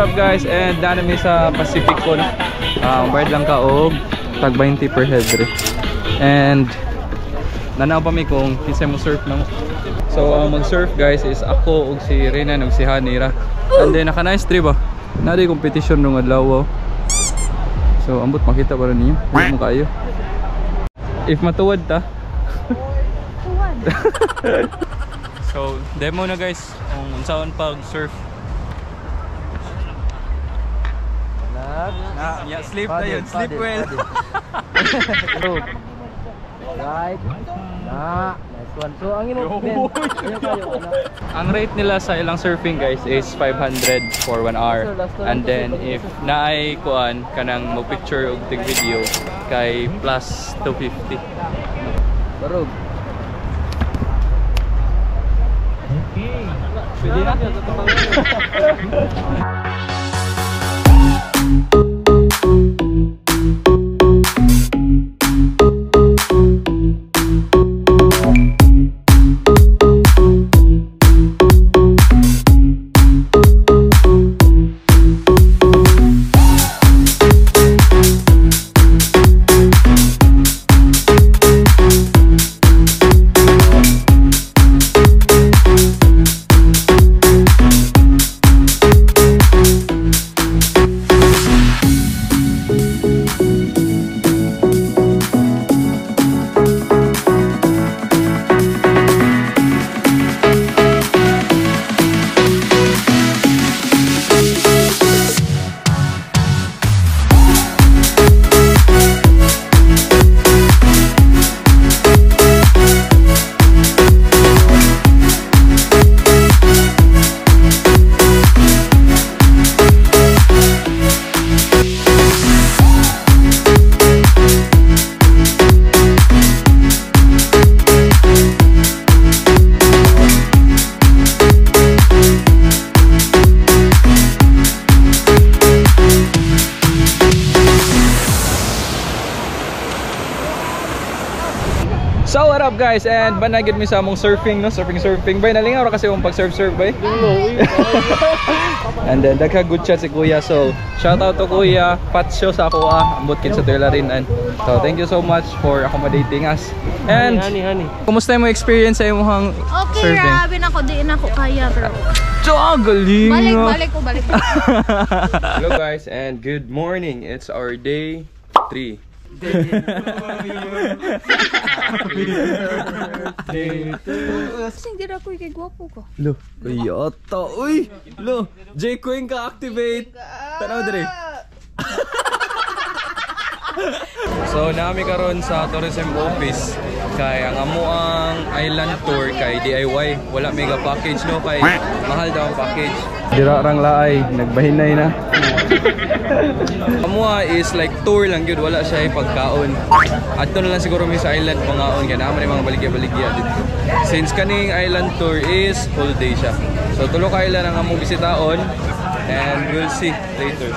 up guys? And namin sa Pacific Con. Bayad lang ka og tag 20 per head re. And nanaw pa mi kung kinsa mo surf na mo. So mag-surf guys is ako ug si Renan ug si Hanira. And then naka nice trip ba. Nari competition nung adlaw. So ambot makita para ninyo. Ano mo kayo? If matuwad ta. So demo na guys kung unsaon pag surf. Yeah, sleep na yun, sleep well. Right. Nice one. So ang ang rate nila sa ilang surfing guys is 500 for 1 hour. And then if naay kuan kanang mo picture og tig video kay plus 250. Barog. Pwede na. So what up guys, and banagid mi sa among surfing no, surfing bay nalingaw ra kasi yung pag surf bay. And then dagha good chat si Kuya, so shout out to Kuya, Patsyo sa ako ambot kin sa Tularinan. So thank you so much for accommodating us. And honey. Kumusta mo experience sa imong surfing? Okay, rabi na ko, di na ko kaya pero. Galing. Balik ko. Hello guys and good morning. It's our day 3. Sing dira ko kay gwapo ko. Lo, kayata. Uy, lo, J Queen ka activate. Tanaw dire. So nami karon sa tourism office kay ang amuang island tour kay DIY, wala mega package no kay mahal daw ang package. Dira rang laay, nagbahinay na. Amua is like tour lang gyud, wala siya pagkaon. Adto na lang siguro mi sa island pangaon kay naman mga baligya-baligya dito. Since kaning island tour is full day siya. So tulo ka island ang among bisitaon and we'll see later.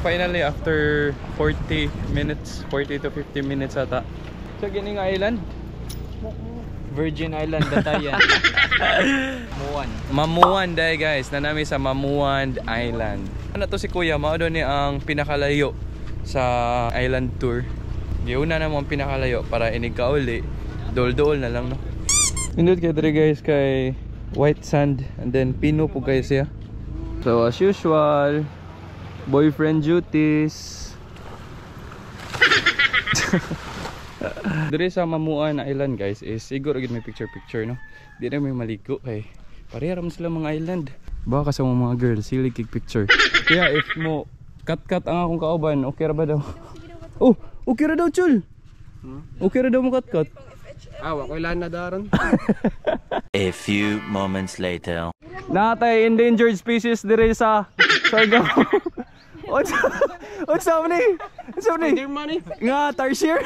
Finally after 40 to 50 minutes ata. So gining island? Virgin Island datayan. Mamuan dai guys, nanami sa Mamuan Island. Ano to si Kuya, mao do ni ang pinakalayo sa island tour. Giuna na mo ang pinakalayo para inig ka uli. Dol-dol na lang no. Indot kay dre guys kay white sand and then pino po guys ya. So as usual, boyfriend duties. Dere sa Mamuan Island guys is siguro gid may picture no. Di na may maligo kay pareha ra sila mga island. Baka sa mga girls sila kig picture. Kaya if mo cut ang akong kauban, okay ra ba daw? Oh, okay ra daw chul. Okay ra daw mo cut. Wa ko ilan na daron. A few moments later. Natay endangered species dire sa Sargao. What's happening? What's happening? Their money? Nga, tarsier?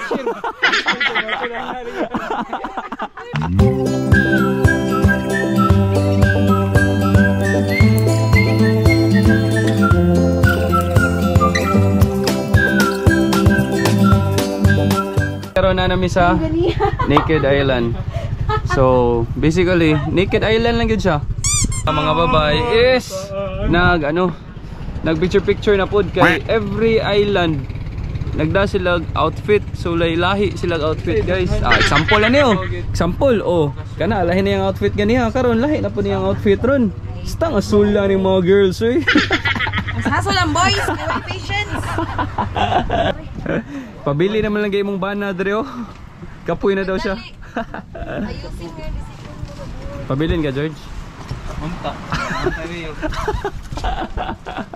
Pero na namin sa Naked Island. So, basically, Naked Island lang yun siya. Ang mga babae is nag picture na pod kay every island nagda sila outfit. So lahi sila outfit guys. Example ano yun? Example, kana lahi na yung outfit ganiya. Karon lahi na po niyang outfit ron. Stang asul lang ng mga girls eh. Hassle lang boys, may patience. Pabili naman lang mong bana dre oh. Kapoy na daw siya. Ayusin mo yung disiplin mo. Pabilin ka George? Munta.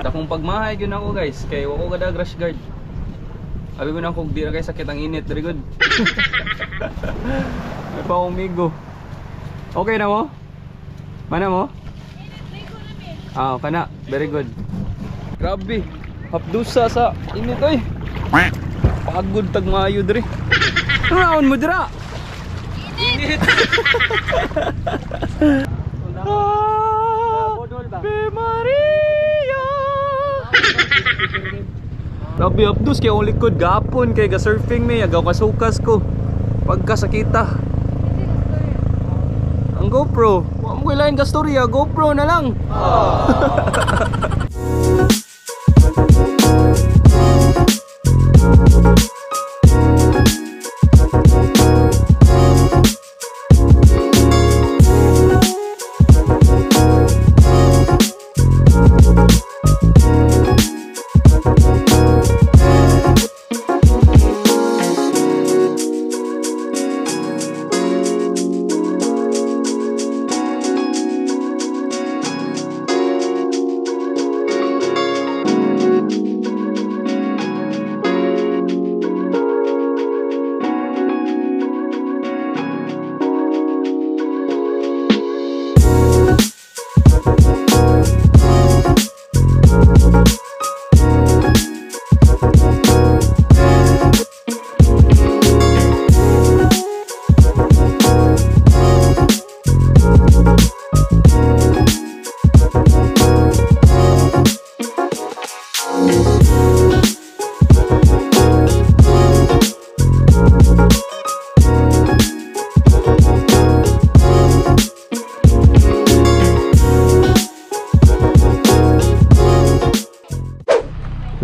Dakong pagmahay yun ako guys. Kaya wako kada grass guard. Abi mo na kung di na kayo sakit ang init. Very good. May pa umigo. Okay na mo? Mana mo? Kana. Very good. Grabe. Hapdusa sa init oy. Pagod tagmayo dre. Ano mo dira? Init. Ave Maria. Grabe Abdus kay ang likod gapon kay ga surfing me agaw kasukas ko pagkasakita. Ang GoPro, wa mo kailangan ka storya, GoPro na lang.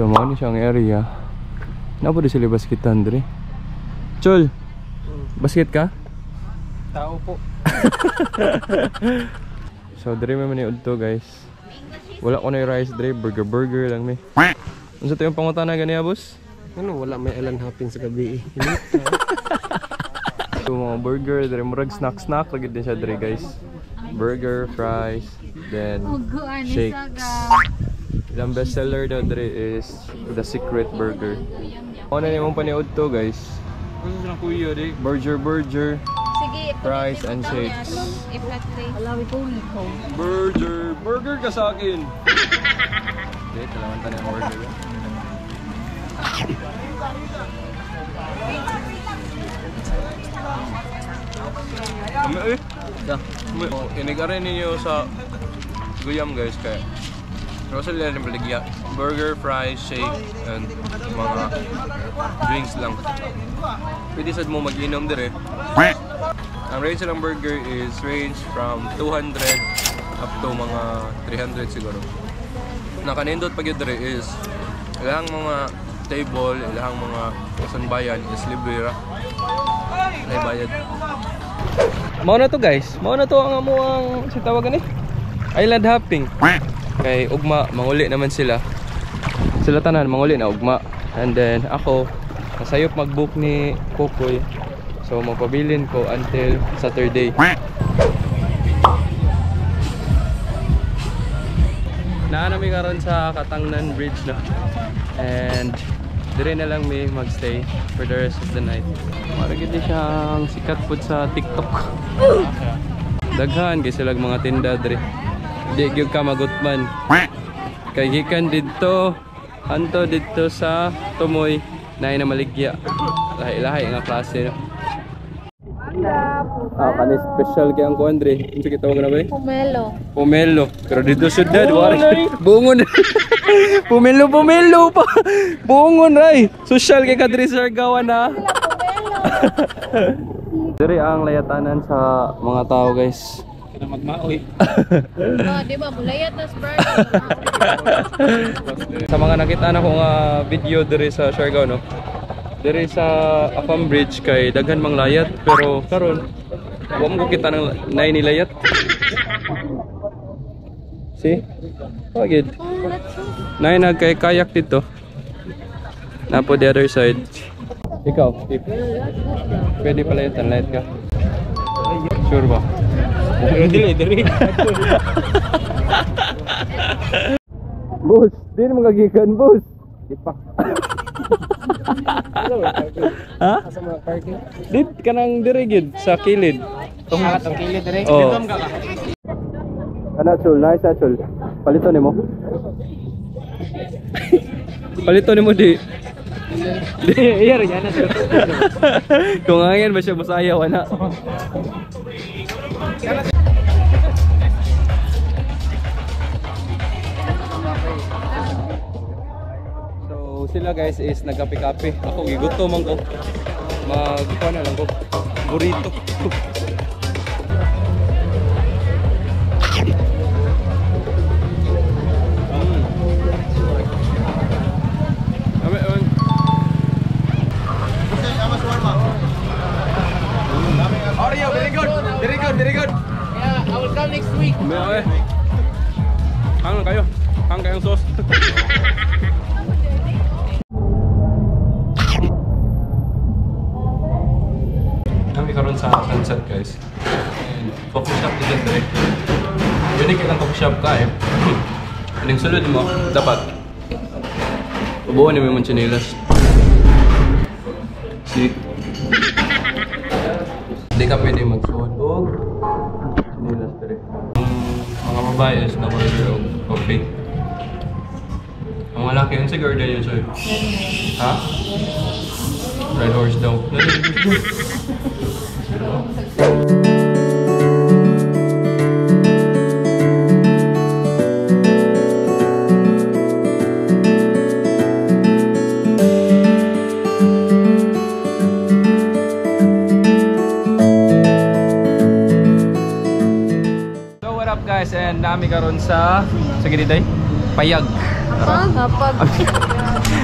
So, mao ni siyang area. Napa di sila basketan dre. Chol. Basket ka? Tao po. So, dre may maniud to, guys. Wala ko na yung rice dre, burger lang may. Unsa to yung pangutana ganiya, boss? Ano, wala may island hopping sa gabi. So, mga burger dre, murag snack lagi din siya dre, guys. Burger, fries, then shakes. Ilang bestseller daw dre is The Secret Burger. Ano na yung paniud to guys? Burger, Sige, fries and shakes. i-flat plate. Alawi ko liko. Burger ka sa akin. Hindi, talaman tayo ng burger. Inigarin ninyo sa guyam guys kaya Rosal lang baligya. Burger, fries, shake, and mga drinks lang. Pwede sad mo mag-inom dire. Ang range ng burger is range from 200 up to mga 300 siguro. Nakanindot pag yun dire is ilang mga table, ilang mga kasanbayan is libre ra. May bayad. Mao na to guys. Mao na to ang amuang si tawagan ni island hopping. Kay ugma manguli naman sila. Sila tanan manguli na ugma. And then ako nasayop mag-book ni Kokoy. So magpabilin ko until Saturday. Naanami karon sa Katangnan Bridge no. And dire na lang may magstay for the rest of the night. Maragid di siyang sikat pud sa TikTok. Daghan kay sila mga tinda dire. Di gyud ka magutman. Kay gikan didto anto didto sa Tumoy nay na maligya. Lahi-lahi nga klase no. Kani special kay ang kuandre. Unsa kita wag na ba? Pomelo. Pero dito syudad bungon. Pomelo pa. Bungon ray. Social kay kadri sa gawa na. Diri ang layatanan sa mga tao, guys. Kaya magmaoy. Oh, di ba? Mulayat na Sprite. Sa mga nakita na kong video diri sa Siargao, no? Diri sa Afam Bridge kay daghan mang layat, pero karon wa mo kita nang nainilayat. See? Oh, good. Nay nagkay kayak dito. Na po the other side. Ikaw, if pwede pala yung light ka. Sure ba? Dili. Boss, di na magagikan, boss. Ipak. Ha? Asa mga parking? Dit ka nang dirigid sa kilid. Tungat ang kilid dire. Oh. Dito ka. Ano, Chul? Nice, Chul. Palito ni mo. Palito ni mo, di. Iya, yan na. Kung hangin ba siya masayaw, ana. So sila guys is nagkape-kape. Ako gigutom man ko. Magkuha na lang ko. Burrito. Very good. Yeah, I will come next week. May hang kayo. Hang kayong sauce. Kami karon sa sunset, guys. And coffee shop dito dire. Unique lang coffee shop ka eh. Anong sulod mo? Dapat ubuan ni mo yung chinelas. See? Hindi ka pwede magsuot o chinelas dire. Mga babae is na-order of coffee. Ang malaki yun siguro din yun sa'yo. Ha? Red horse daw. Guys, and nami karon sa giniday payag. Kapag.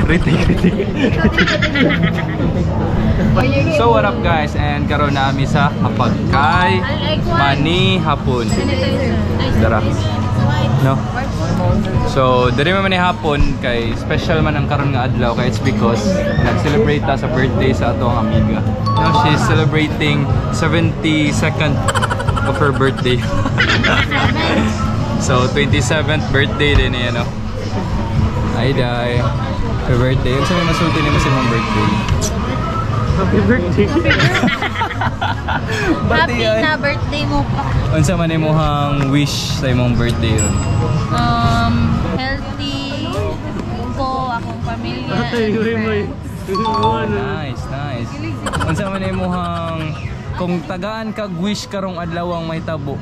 Ritik. So what up guys, and karon nami sa hapagkay mani hapon. Dara. No. So diri man ni hapon kay special man ang karon nga adlaw kay it's because nag-celebrate ta sa birthday sa atong amiga. Now she's celebrating 72nd of her birthday. So 27th birthday din niya, no? Ay day. Her birthday. Unsa may masulti nimo sa imong birthday? Happy birthday. Happy na birthday mo pa. Unsa man imong wish sa imong birthday ron? Healthy ko, akong pamilya. Nice. Unsa man imong kung tagaan kag wish karong adlaw ang mahitabo?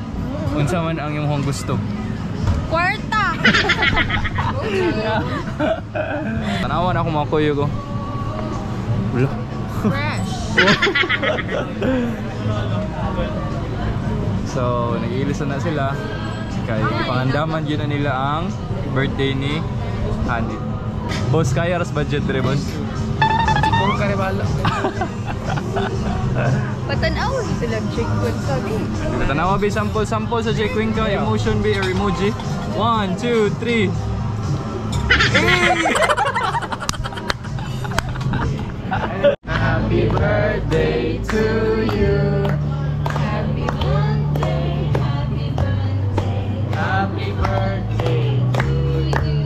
Unsa man ang imong gusto? Kwarta! Tanawan ako mga kuyo ko. Wala. Fresh! So, nag-iilisan na sila. Kaya pangandaman yun na nila ang birthday ni Handy. Boss, kaya ras budget rin, boss? Kung karibala. Patanaw sila checkpoint sabi. Tanawa ba sample sa J-Queen ka? Emotion ba or emoji? 1, 2, 3. Happy birthday to you. Happy birthday, happy birthday, Happy birthday. to you.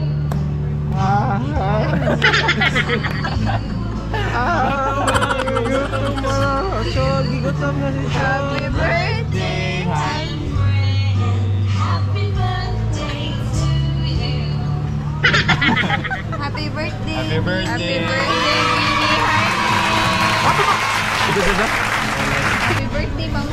Gigutom na si Happy birthday, happy birthday to you. Happy birthday, Happy birthday. happy birthday, Happy birthday, Bang.